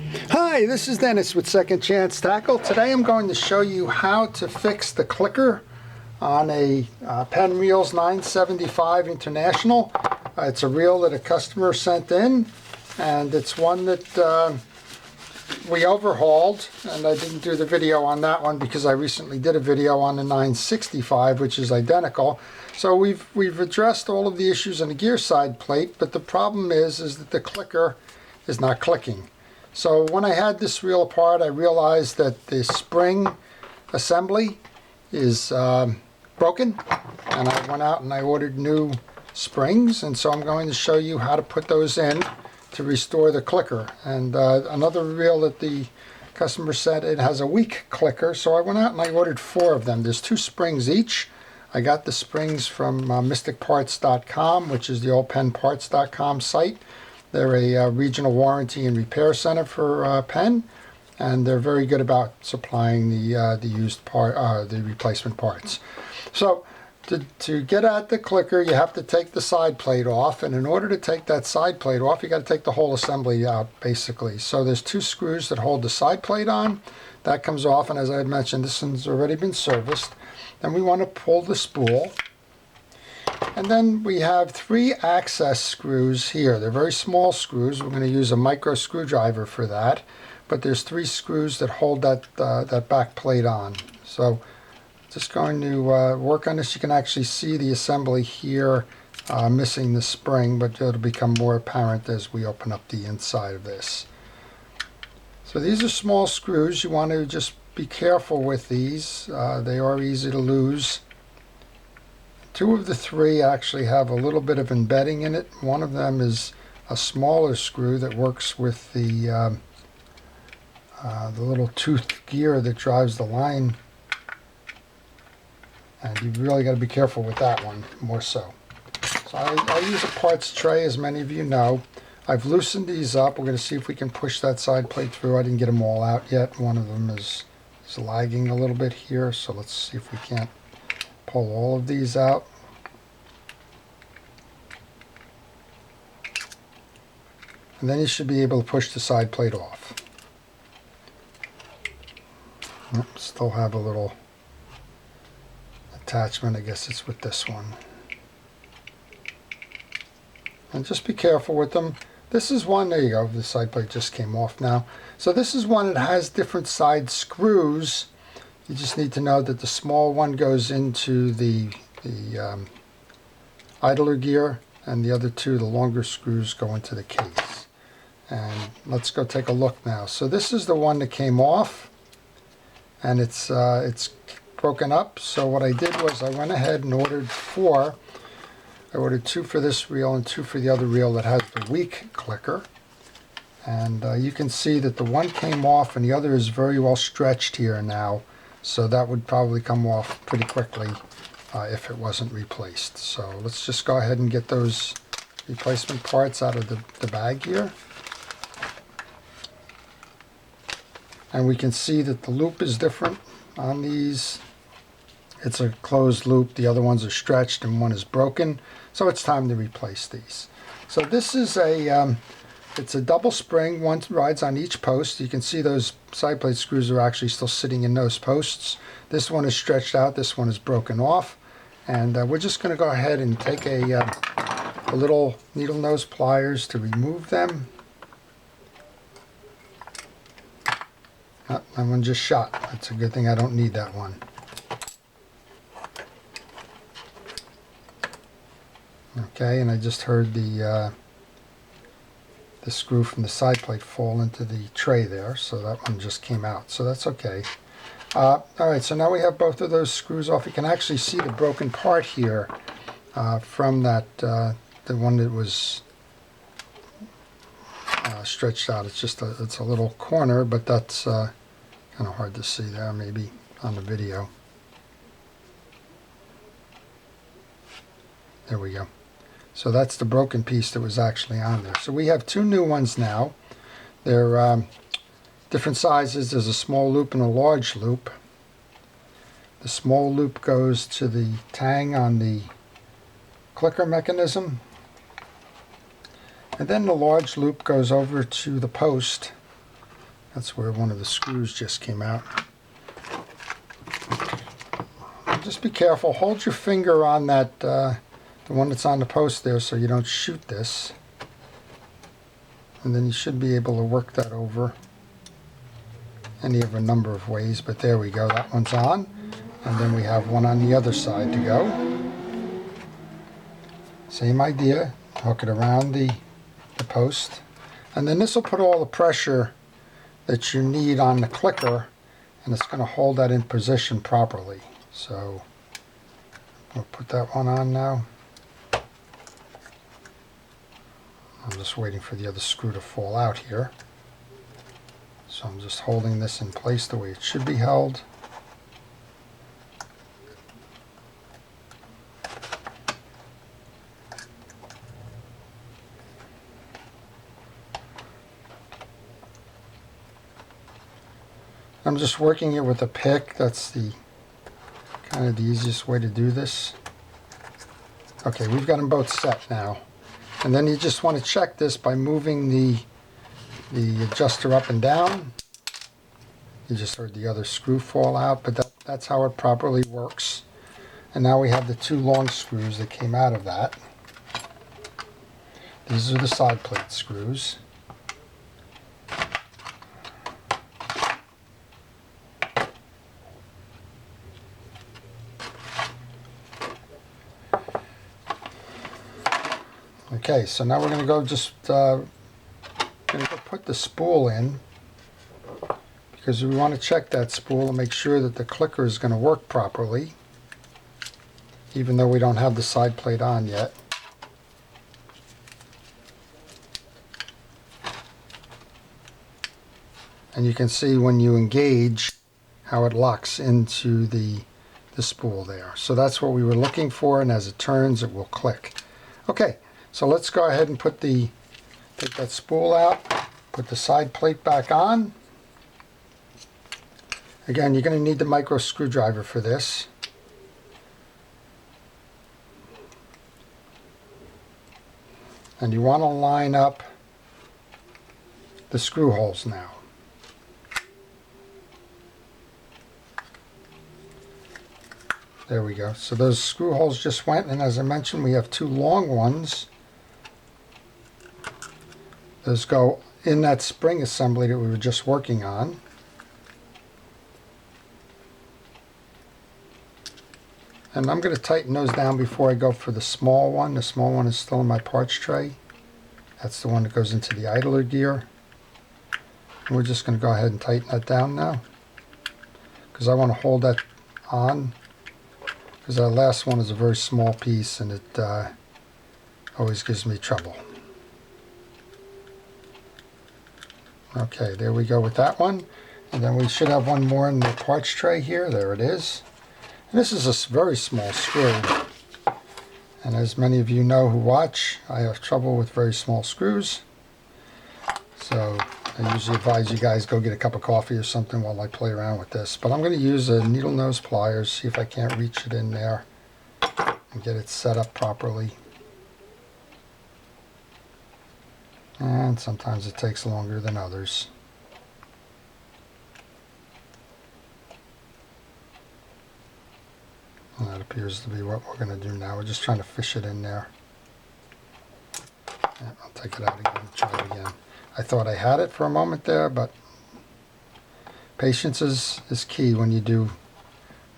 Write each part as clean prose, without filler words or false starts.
Hi, this is Dennis with Second Chance Tackle. Today I'm going to show you how to fix the clicker on a Penn Reels 975 International. It's a reel that a customer sent in, and it's one that we overhauled, and I didn't do the video on that one because I recently did a video on the 965, which is identical. So we've addressed all of the issues on the gear side plate, but the problem is that the clicker is not clicking. So when I had this reel apart, I realized that the spring assembly is broken, and I went out and I ordered new springs, and so I'm going to show you how to put those in to restore the clicker. And another reel that the customer said it has a weak clicker, so I went out and I ordered 4 of them. There's 2 springs each. I got the springs from mysticparts.com, which is the old pennparts.com site. They're a regional warranty and repair center for Penn, and they're very good about supplying the used part, the replacement parts. So to get at the clicker, you have to take the side plate off, and in order to take that side plate off, you got to take the whole assembly out, basically. So there's 2 screws that hold the side plate on. That comes off, and as I had mentioned, this one's already been serviced. Then we want to pull the spool. And then we have 3 access screws here. They're very small screws. We're going to use a micro screwdriver for that. But there's 3 screws that hold that back plate on. So just going to work on this. You can actually see the assembly here missing the spring, but it'll become more apparent as we open up the inside of this. So these are small screws. You want to just be careful with these. They are easy to lose. 2 of the 3 actually have a little bit of embedding in it. One of them is a smaller screw that works with the little toothed gear that drives the line. And you really got to be careful with that one, more so. So I use a parts tray, as many of you know. I've loosened these up. We're going to see if we can push that side plate through. I didn't get them all out yet. One of them is lagging a little bit here, so let's see if we can't pull all of these out. And then you should be able to push the side plate off. Still have a little attachment. I guess it's with this one. And just be careful with them. This is one, there you go, the side plate just came off now. So this is one that has different side screws. You just need to know that the small one goes into the idler gear, and the other 2, the longer screws, go into the case. And let's go take a look now. So this is the one that came off, and it's broken up. So what I did was I went ahead and ordered 4. I ordered 2 for this reel and 2 for the other reel that has the weak clicker. And you can see that the one came off and the other is very well stretched here now. So that would probably come off pretty quickly if it wasn't replaced. So let's just go ahead and get those replacement parts out of the bag here. And we can see that the loop is different on these. It's a closed loop. The other ones are stretched and one is broken. So it's time to replace these. So this is it's a double spring. One rides on each post. You can see those side plate screws are actually still sitting in those posts. This one is stretched out. This one is broken off. And we're just going to go ahead and take a little needle nose pliers to remove them. Oh, that one just shot. That's a good thing I don't need that one. Okay, and I just heard the screw from the side plate fall into the tray there, so that one just came out, so that's okay. Alright, so now we have both of those screws off. You can actually see the broken part here from that, the one that was stretched out. It's just it's a little corner, but that's kind of hard to see there, maybe on the video. There we go. So that's the broken piece that was actually on there. So we have 2 new ones now. They're different sizes. There's a small loop and a large loop. The small loop goes to the tang on the clicker mechanism. And then the large loop goes over to the post That's where one of the screws just came out. Just be careful. Hold your finger on that, the one that's on the post there, so you don't shoot this. And then you should be able to work that over any of a number of ways. But there we go. That one's on. And then we have one on the other side to go. Same idea. Hook it around the post. And then this will put all the pressure that you need on the clicker, and it's going to hold that in position properly. So we'll put that one on now. I'm just waiting for the other screw to fall out here. So I'm just holding this in place the way it should be held. I'm just working it with a pick. That's the kind of the easiest way to do this. Okay, we've got them both set now. And then you just want to check this by moving the adjuster up and down. You just heard the other screw fall out, but that's how it properly works. And now we have the two long screws that came out of that. These are the side plate screws. Okay, so now we're going to go put the spool in, because we want to check that spool and make sure that the clicker is going to work properly, even though we don't have the side plate on yet. And you can see when you engage how it locks into the spool there. So that's what we were looking for, and as it turns it will click. Okay. So let's go ahead and take that spool out, put the side plate back on. Again, you're going to need the micro screwdriver for this. And you want to line up the screw holes now. There we go. So those screw holes just went, and as I mentioned, we have two long ones. Those go in that spring assembly that we were just working on. And I'm going to tighten those down before I go for the small one. The small one is still in my parts tray. That's the one that goes into the idler gear. And we're just going to go ahead and tighten that down now, because I want to hold that on, because that last one is a very small piece and it always gives me trouble. Okay, there we go with that one. And then we should have one more in the parts tray here. There it is. And this is a very small screw. And as many of you know who watch, I have trouble with very small screws. So I usually advise you guys go get a cup of coffee or something while I play around with this. But I'm going to use a needle nose pliers, see if I can't reach it in there and get it set up properly. And sometimes it takes longer than others. And that appears to be what we're going to do now. We're just trying to fish it in there. Yeah, I'll take it out again and try it again. I thought I had it for a moment there, but patience is key when you do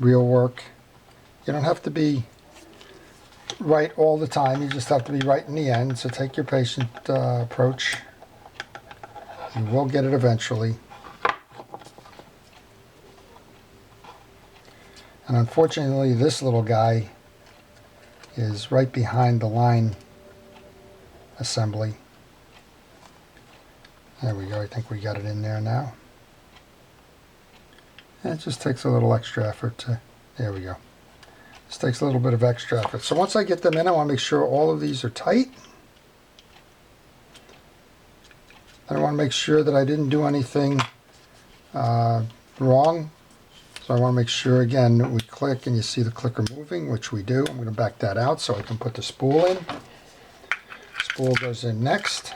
real work. You don't have to be right all the time, you just have to be right in the end. So take your patient approach. You will get it eventually. And unfortunately, this little guy is right behind the line assembly. There we go. I think we got it in there now. And it just takes a little extra effort to, there we go. This takes a little bit of extra effort. So once I get them in, I want to make sure all of these are tight. I want to make sure that I didn't do anything wrong. So I want to make sure, again, that we click and you see the clicker moving, which we do. I'm going to back that out so I can put the spool in. Spool goes in next.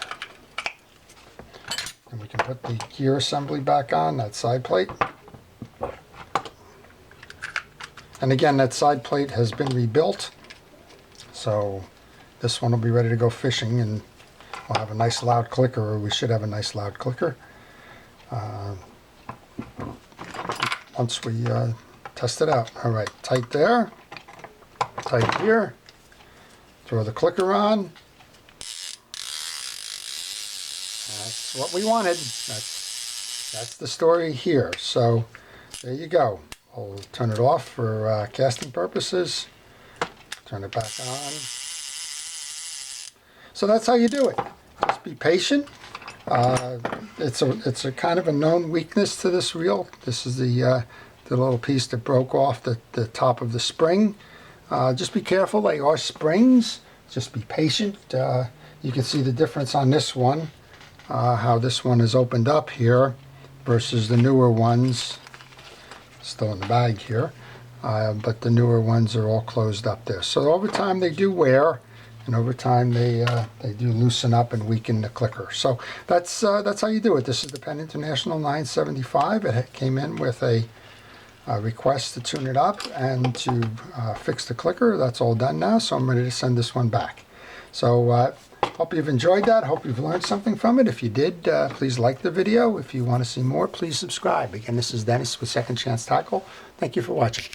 And we can put the gear assembly back on, that side plate. And again, that side plate has been rebuilt. So this one will be ready to go fishing, and we'll have a nice loud clicker, or we should have a nice loud clicker. Once we test it out. All right, tight there, tight here. Throw the clicker on. That's what we wanted. That's the story here. So there you go. We'll turn it off for casting purposes. Turn it back on. So that's how you do it. Just be patient. It's a kind of a known weakness to this reel. This is the little piece that broke off the top of the spring. Just be careful. They are springs. Just be patient. You can see the difference on this one. How this one is opened up here versus the newer ones. Still in the bag here, but the newer ones are all closed up there. So over time they do wear, and over time they do loosen up and weaken the clicker. So that's how you do it. This is the Penn International 975. It came in with a request to tune it up and to fix the clicker. That's all done now, so I'm ready to send this one back. So hope you've enjoyed that. Hope you've learned something from it. If you did, please like the video. If you want to see more, please subscribe. Again, this is Dennis with Second Chance Tackle. Thank you for watching.